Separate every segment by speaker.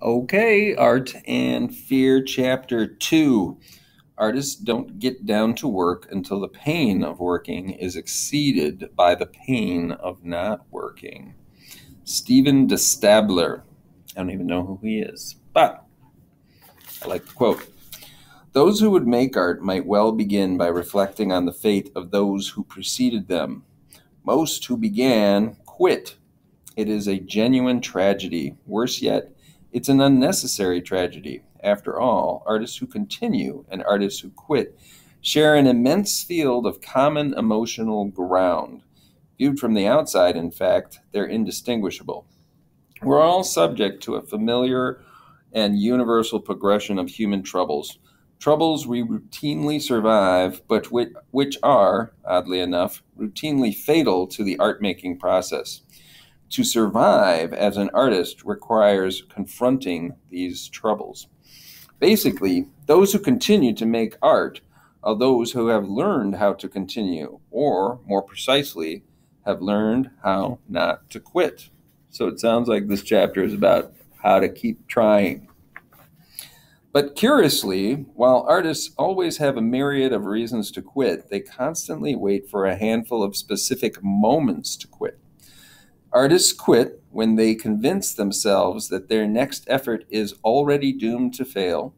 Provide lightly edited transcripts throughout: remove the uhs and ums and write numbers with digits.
Speaker 1: Okay, Art and Fear, Chapter 2. Artists don't get down to work until the pain of working is exceeded by the pain of not working. Stephen de Stabler. I don't even know who he is, but I like the quote. Those who would make art might well begin by reflecting on the fate of those who preceded them. Most who began quit. It is a genuine tragedy. Worse yet, it's an unnecessary tragedy. After all, artists who continue and artists who quit share an immense field of common emotional ground. Viewed from the outside, in fact, they're indistinguishable. We're all subject to a familiar and universal progression of human troubles. Troubles we routinely survive, but which are, oddly enough, routinely fatal to the art making process. To survive as an artist requires confronting these troubles. Basically, those who continue to make art are those who have learned how to continue, or more precisely, have learned how not to quit. So it sounds like this chapter is about how to keep trying. But curiously, while artists always have a myriad of reasons to quit, they constantly wait for a handful of specific moments to quit. Artists quit when they convince themselves that their next effort is already doomed to fail,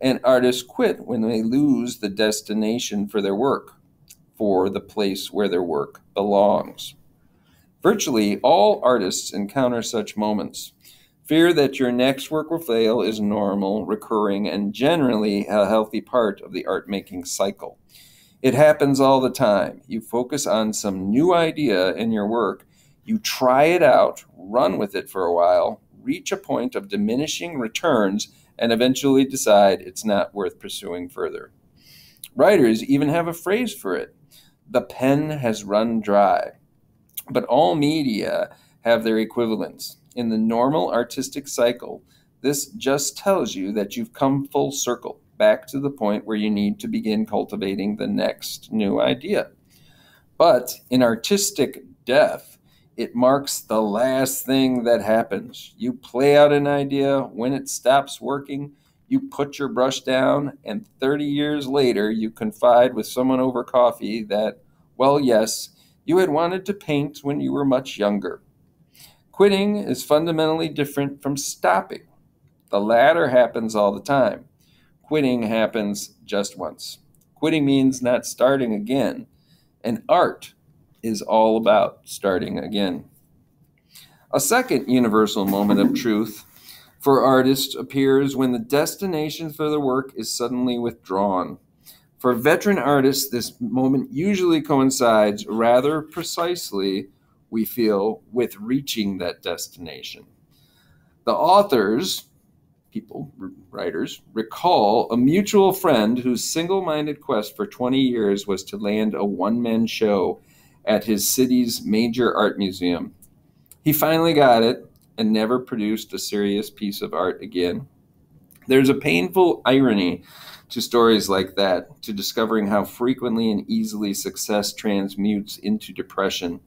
Speaker 1: and artists quit when they lose the destination for their work, for the place where their work belongs. Virtually all artists encounter such moments. Fear that your next work will fail is normal, recurring, and generally a healthy part of the art making cycle. It happens all the time. You focus on some new idea in your work, you try it out, run with it for a while, reach a point of diminishing returns, and eventually decide it's not worth pursuing further. Writers even have a phrase for it: the pen has run dry. But all media have their equivalents. In the normal artistic cycle, this just tells you that you've come full circle, back to the point where you need to begin cultivating the next new idea. But in artistic death, it marks the last thing that happens. You play out an idea, when it stops working, you put your brush down, and 30 years later, you confide with someone over coffee that, well, yes, you had wanted to paint when you were much younger. Quitting is fundamentally different from stopping. The latter happens all the time. Quitting happens just once. Quitting means not starting again. And art is all about starting again. A second universal moment of truth for artists appears when the destination for the work is suddenly withdrawn. For veteran artists, this moment usually coincides rather precisely, we feel, with reaching that destination. The authors, people, writers, recall a mutual friend whose single minded quest for 20 years was to land a one man show at his city's major art museum. He finally got it and never produced a serious piece of art again. There's a painful irony to stories like that, to discovering how frequently and easily success transmutes into depression.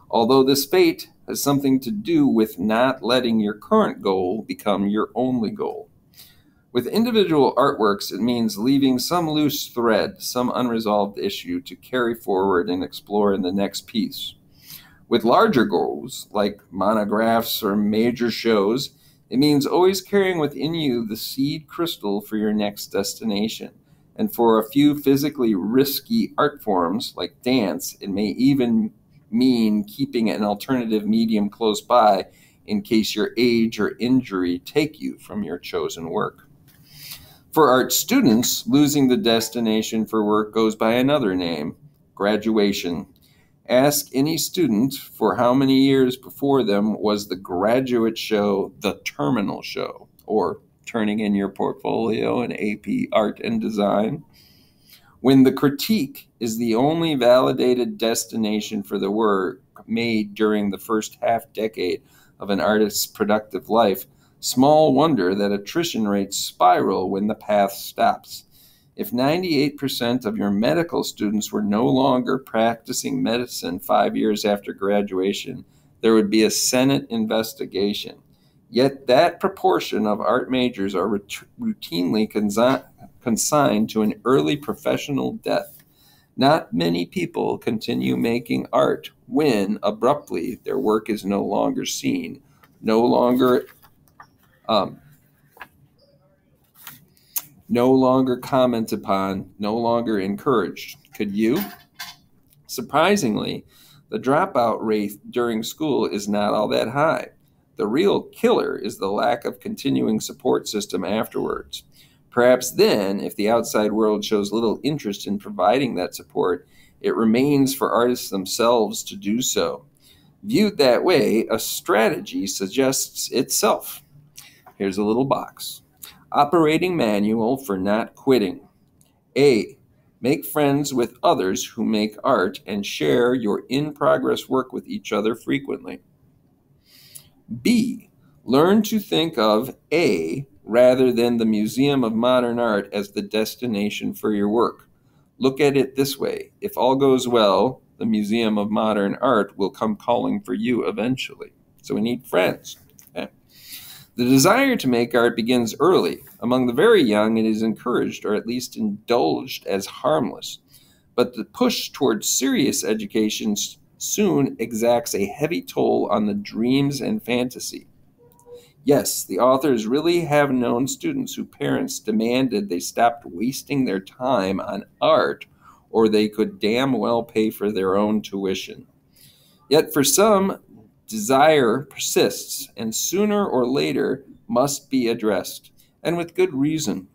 Speaker 1: Although this fate has something to do with not letting your current goal become your only goal. With individual artworks, it means leaving some loose thread, some unresolved issue to carry forward and explore in the next piece. With larger goals, like monographs or major shows, it means always carrying within you the seed crystal for your next destination. And for a few physically risky art forms, like dance, it may even mean keeping an alternative medium close by in case your age or injury take you from your chosen work. For art students, losing the destination for work goes by another name: graduation. Ask any student for how many years before them was the graduate show the terminal show, or turning in your portfolio in AP Art and Design. When the critique is the only validated destination for the work made during the first half decade of an artist's productive life, small wonder that attrition rates spiral when the path stops. If 98% of your medical students were no longer practicing medicine 5 years after graduation, there would be a Senate investigation. Yet that proportion of art majors are routinely consigned to an early professional death. Not many people continue making art when, abruptly, their work is no longer seen, no longer um, no longer commented upon, no longer encouraged. Could you? Surprisingly, the dropout rate during school is not all that high. The real killer is the lack of continuing support system afterwards. Perhaps then, if the outside world shows little interest in providing that support, it remains for artists themselves to do so. Viewed that way, a strategy suggests itself. Here's a little box. Operating manual for not quitting. A. Make friends with others who make art and share your in-progress work with each other frequently. B. Learn to think of A rather than the Museum of Modern Art as the destination for your work. Look at it this way. If all goes well, the Museum of Modern Art will come calling for you eventually. So we need friends. Okay? The desire to make art begins early. Among the very young, it is encouraged or at least indulged as harmless. But the push towards serious education soon exacts a heavy toll on the dreams and fantasy. Yes, the authors really have known students whose parents demanded they stopped wasting their time on art or they could damn well pay for their own tuition. Yet for some, desire persists and sooner or later must be addressed, and with good reason.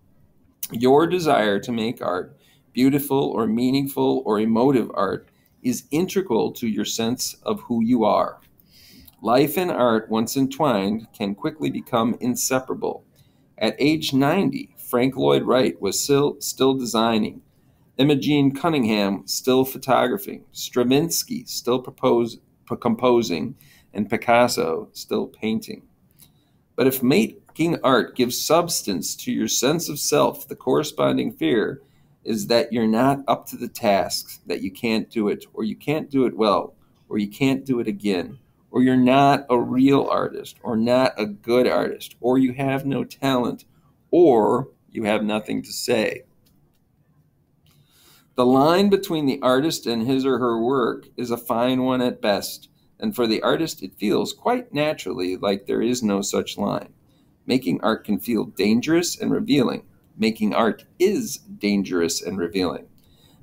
Speaker 1: Your desire to make art, beautiful or meaningful or emotive art, is integral to your sense of who you are. Life and art, once entwined, can quickly become inseparable. At age 90, Frank Lloyd Wright was still designing, Imogen Cunningham still photographing, Stravinsky still composing, and Picasso still painting. But if making art gives substance to your sense of self, the corresponding fear is that you're not up to the task, that you can't do it, or you can't do it well, or you can't do it again, or you're not a real artist, or not a good artist, or you have no talent, or you have nothing to say. The line between the artist and his or her work is a fine one at best, and for the artist it feels quite naturally like there is no such line. Making art can feel dangerous and revealing. Making art is dangerous and revealing.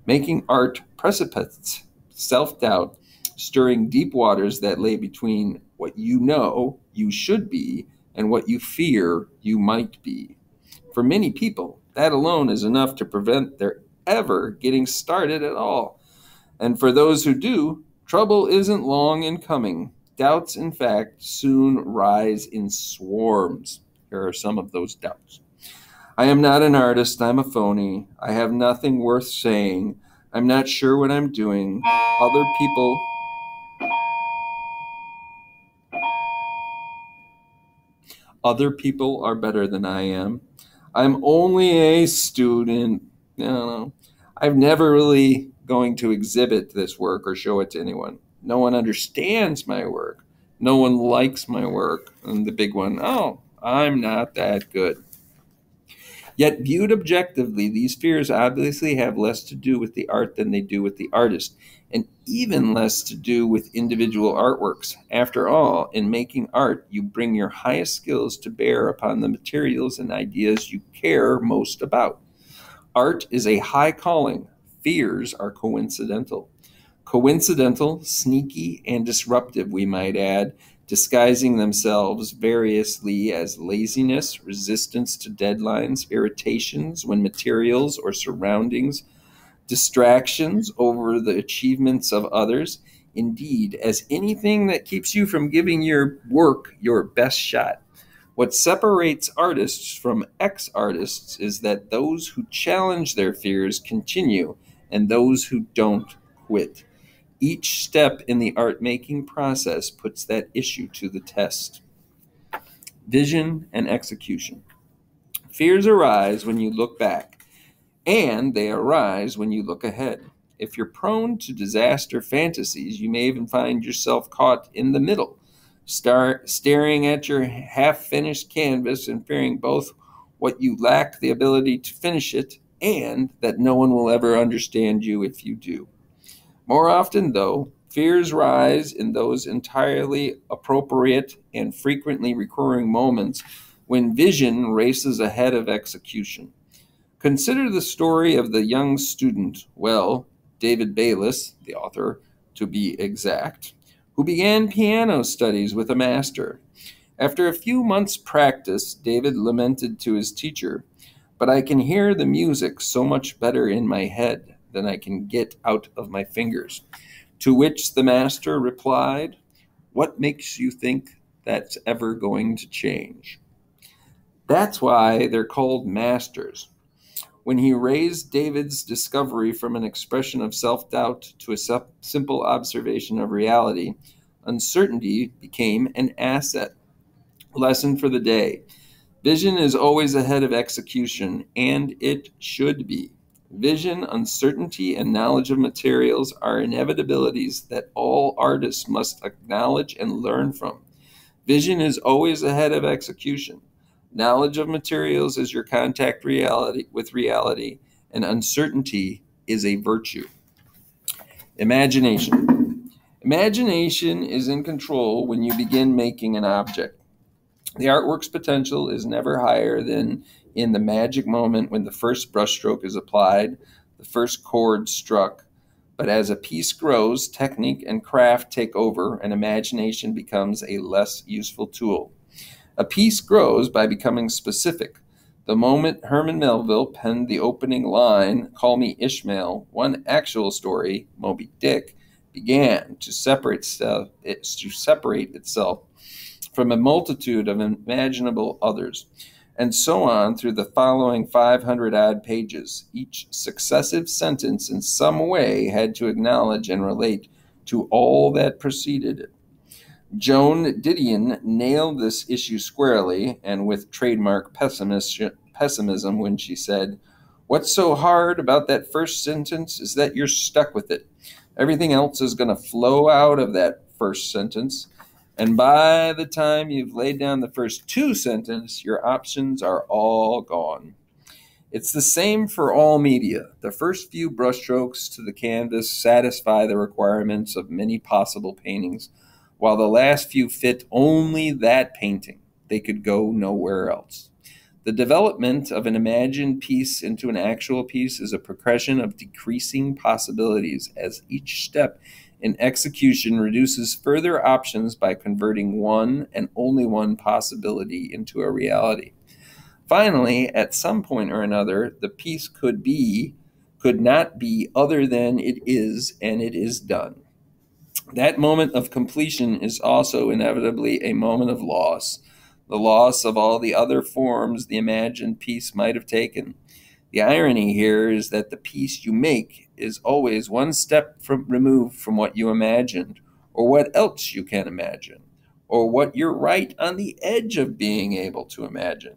Speaker 1: Making art precipitates self-doubt, stirring deep waters that lay between what you know you should be and what you fear you might be. For many people, that alone is enough to prevent their ever getting started at all. And for those who do, trouble isn't long in coming. Doubts, in fact, soon rise in swarms. Here are some of those doubts. I am not an artist. I'm a phony. I have nothing worth saying. I'm not sure what I'm doing. Other people are better than I am. I'm only a student. I don't know. I'm never really going to exhibit this work or show it to anyone. No one understands my work. No one likes my work. And the big one, oh, I'm not that good. Yet viewed objectively, these fears obviously have less to do with the art than they do with the artist, and even less to do with individual artworks. After all, in making art, you bring your highest skills to bear upon the materials and ideas you care most about. Art is a high calling. Fears are coincidental. Coincidental, sneaky, and disruptive, we might add, disguising themselves variously as laziness, resistance to deadlines, irritations when materials or surroundings, distractions over the achievements of others, indeed, as anything that keeps you from giving your work your best shot. What separates artists from ex-artists is that those who challenge their fears continue, and those who don't quit. Each step in the art-making process puts that issue to the test. Vision and execution. Fears arise when you look back, and they arise when you look ahead. If you're prone to disaster fantasies, you may even find yourself caught in the middle. staring at your half-finished canvas and fearing both what you lack the ability to finish it and that no one will ever understand you if you do. More often, though, fears rise in those entirely appropriate and frequently recurring moments when vision races ahead of execution. Consider the story of the young student, David Bayliss, the author to be exact, who began piano studies with a master. After a few months' practice, David lamented to his teacher, "But I can hear the music so much better in my head than I can get out of my fingers." To which the master replied, "What makes you think that's ever going to change?" That's why they're called masters. When he raised David's discovery from an expression of self-doubt to a simple observation of reality, uncertainty became an asset. Lesson for the day. Vision is always ahead of execution, and it should be. Vision, uncertainty, and knowledge of materials are inevitabilities that all artists must acknowledge and learn from. Vision is always ahead of execution. Knowledge of materials is your contact with reality, and uncertainty is a virtue. Imagination. Imagination is in control when you begin making an object. The artwork's potential is never higher than in the magic moment when the first brushstroke is applied, the first chord struck. But as a piece grows, technique and craft take over, and imagination becomes a less useful tool. A piece grows by becoming specific. The moment Herman Melville penned the opening line, "Call me Ishmael," one actual story, Moby Dick, began to separate itself from a multitude of imaginable others, and so on through the following 500-odd pages. Each successive sentence in some way had to acknowledge and relate to all that preceded it. Joan Didion nailed this issue squarely and with trademark pessimism when she said, "What's so hard about that first sentence is that you're stuck with it. Everything else is going to flow out of that first sentence. And by the time you've laid down the first two sentences, your options are all gone." It's the same for all media. The first few brushstrokes to the canvas satisfy the requirements of many possible paintings, while the last few fit only that painting. They could go nowhere else. The development of an imagined piece into an actual piece is a progression of decreasing possibilities, as each step in execution reduces further options by converting one and only one possibility into a reality. Finally, at some point or another, the piece could not be other than it is, and it is done. That moment of completion is also inevitably a moment of loss, the loss of all the other forms the imagined piece might have taken. The irony here is that the piece you make is always one step removed from what you imagined, or what else you can imagine, or what you're right on the edge of being able to imagine.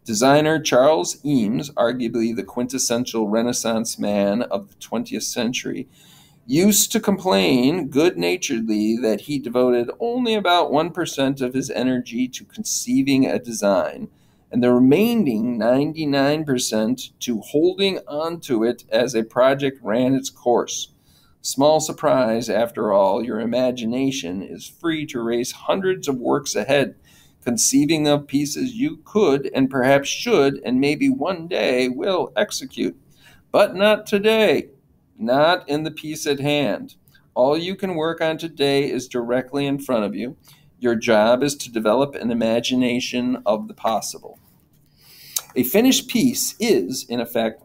Speaker 1: Designer Charles Eames, arguably the quintessential Renaissance man of the 20th century, used to complain good-naturedly that he devoted only about 1% of his energy to conceiving a design, and the remaining 99% to holding onto it as a project ran its course. Small surprise, after all, your imagination is free to race hundreds of works ahead, conceiving of pieces you could and perhaps should and maybe one day will execute. But not today. Not in the piece at hand. All you can work on today is directly in front of you. Your job is to develop an imagination of the possible. A finished piece is, in effect,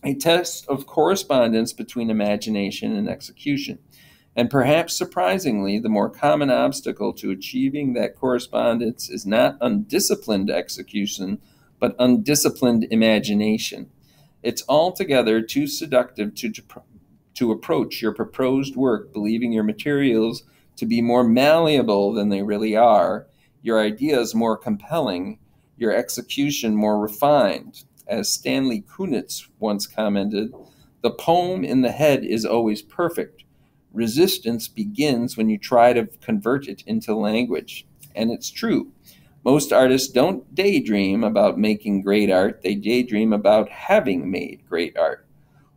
Speaker 1: a test of correspondence between imagination and execution. And perhaps surprisingly, the more common obstacle to achieving that correspondence is not undisciplined execution, but undisciplined imagination. It's altogether too seductive to approach your proposed work believing your materials to be more malleable than they really are, your ideas more compelling, your execution more refined. As Stanley Kunitz once commented, "The poem in the head is always perfect. Resistance begins when you try to convert it into language. And it's true. Most artists don't daydream about making great art, they daydream about having made great art.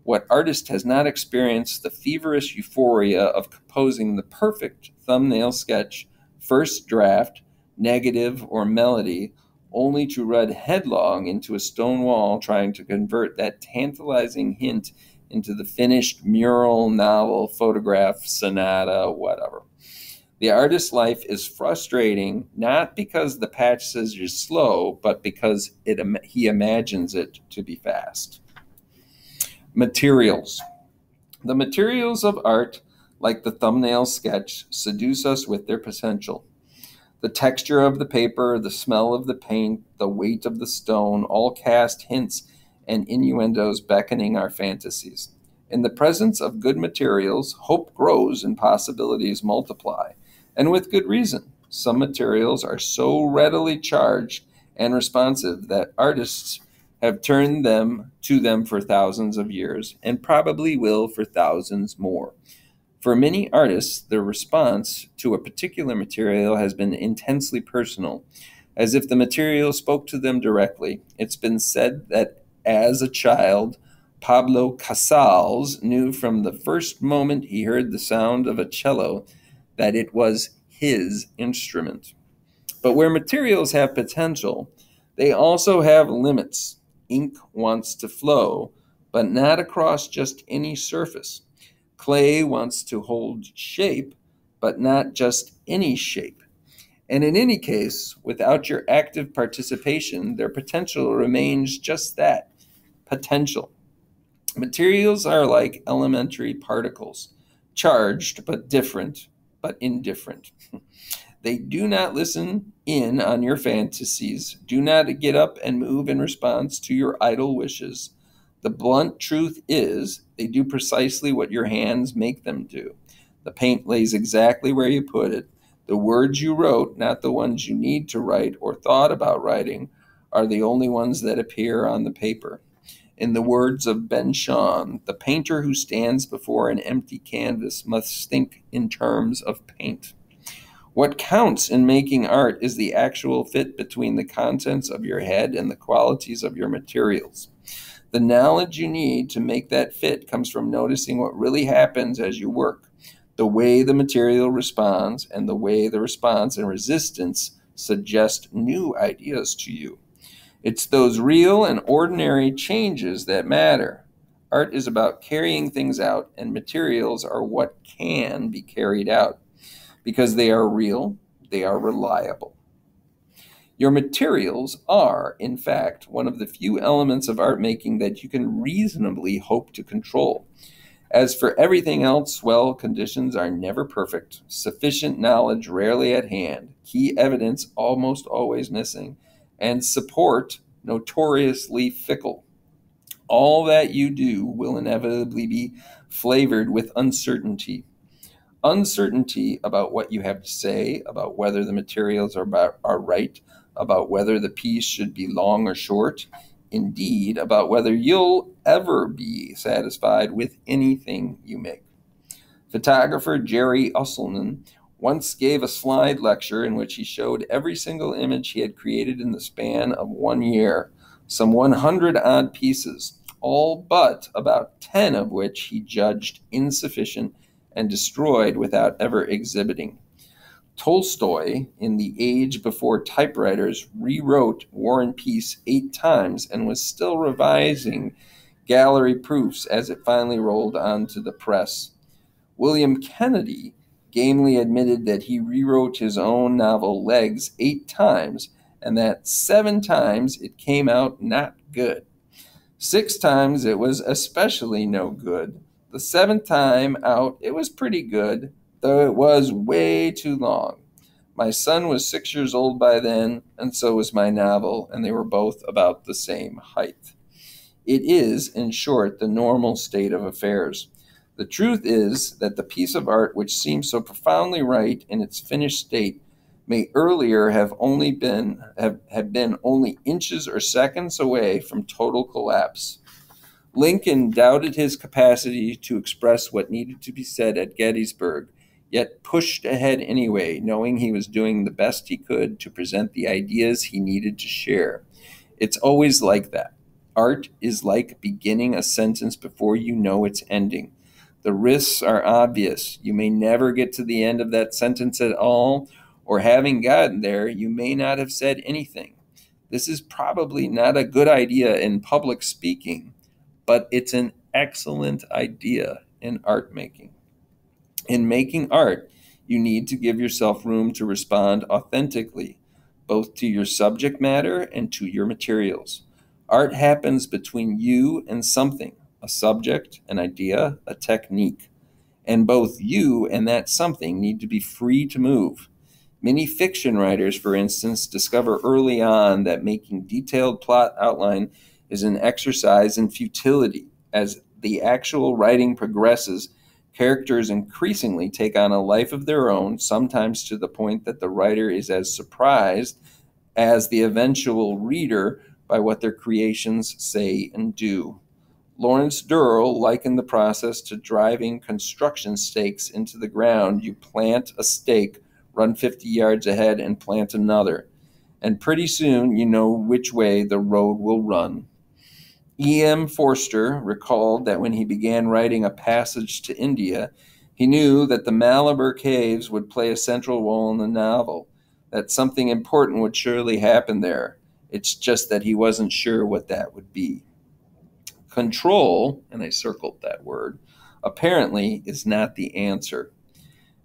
Speaker 1: What artist has not experienced the feverish euphoria of composing the perfect thumbnail sketch, first draft, negative, or melody, only to run headlong into a stone wall trying to convert that tantalizing hint into the finished mural, novel, photograph, sonata, whatever. The artist's life is frustrating not because the patch says you're slow, but because he imagines it to be fast. Materials. The materials of art, like the thumbnail sketch, seduce us with their potential. The texture of the paper, the smell of the paint, the weight of the stone all cast hints and innuendos beckoning our fantasies. In the presence of good materials, hope grows and possibilities multiply, and with good reason. Some materials are so readily charged and responsive that artists have turned to them for thousands of years, and probably will for thousands more. For many artists, their response to a particular material has been intensely personal, as if the material spoke to them directly. It's been said that as a child, Pablo Casals knew from the first moment he heard the sound of a cello that it was his instrument. But where materials have potential, they also have limits. Ink wants to flow, but not across just any surface. Clay wants to hold shape, but not just any shape. And in any case, without your active participation, their potential remains just that, potential. Materials are like elementary particles, charged but different, but indifferent. They do not listen in on your fantasies, do not get up and move in response to your idle wishes. The blunt truth is, they do precisely what your hands make them do. The paint lays exactly where you put it. The words you wrote, not the ones you need to write or thought about writing, are the only ones that appear on the paper. In the words of Ben Shahn, the painter who stands before an empty canvas must think in terms of paint. What counts in making art is the actual fit between the contents of your head and the qualities of your materials. The knowledge you need to make that fit comes from noticing what really happens as you work, the way the material responds, and the way the response and resistance suggest new ideas to you. It's those real and ordinary changes that matter. Art is about carrying things out, and materials are what can be carried out. Because they are real, they are reliable. Your materials are, in fact, one of the few elements of art making that you can reasonably hope to control. As for everything else, well, conditions are never perfect, sufficient knowledge rarely at hand, key evidence almost always missing, and support notoriously fickle. All that you do will inevitably be flavored with uncertainty. Uncertainty about what you have to say, about whether the materials are right, about whether the piece should be long or short, indeed, about whether you'll ever be satisfied with anything you make. Photographer Jerry Usselman once gave a slide lecture in which he showed every single image he had created in the span of 1 year, some 100 odd pieces, all but about 10 of which he judged insufficient and destroyed without ever exhibiting. Tolstoy, in the age before typewriters, rewrote War and Peace 8 times and was still revising gallery proofs as it finally rolled onto the press. William Kennedy gamely admitted that he rewrote his own novel Legs 8 times, and that 7 times it came out not good. 6 times it was especially no good. The 7th time out, it was pretty good, though it was way too long. My son was 6 years old by then, and so was my novel, and they were both about the same height. It is, in short, the normal state of affairs. The truth is that the piece of art which seems so profoundly right in its finished state may earlier have been only inches or seconds away from total collapse. Lincoln doubted his capacity to express what needed to be said at Gettysburg, yet pushed ahead anyway, knowing he was doing the best he could to present the ideas he needed to share. It's always like that. Art is like beginning a sentence before you know its ending. The risks are obvious. You may never get to the end of that sentence at all, or having gotten there, you may not have said anything. This is probably not a good idea in public speaking, but it's an excellent idea in art making. In making art, you need to give yourself room to respond authentically, both to your subject matter and to your materials. Art happens between you and something, a subject, an idea, a technique. And both you and that something need to be free to move. Many fiction writers, for instance, discover early on that making detailed plot outline is an exercise in futility. As the actual writing progresses, characters increasingly take on a life of their own, sometimes to the point that the writer is as surprised as the eventual reader by what their creations say and do. Lawrence Durrell likened the process to driving construction stakes into the ground. You plant a stake, run 50 yards ahead, and plant another. And pretty soon you know which way the road will run. E.M. Forster recalled that when he began writing A Passage to India, he knew that the Malabar Caves would play a central role in the novel, that something important would surely happen there. It's just that he wasn't sure what that would be. Control, and I circled that word, apparently is not the answer.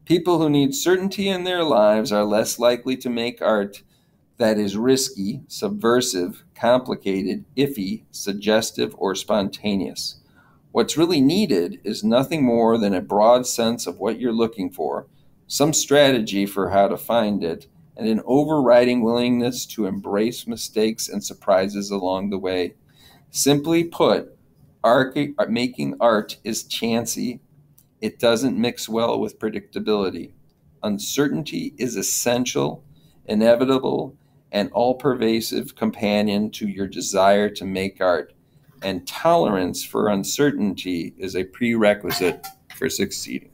Speaker 1: People who need certainty in their lives are less likely to make art that is risky, subversive, complicated, iffy, suggestive, or spontaneous. What's really needed is nothing more than a broad sense of what you're looking for, some strategy for how to find it, and an overriding willingness to embrace mistakes and surprises along the way. Simply put, making art is chancy. It doesn't mix well with predictability. Uncertainty is essential, inevitable, and all-pervasive companion to your desire to make art, and tolerance for uncertainty is a prerequisite for succeeding.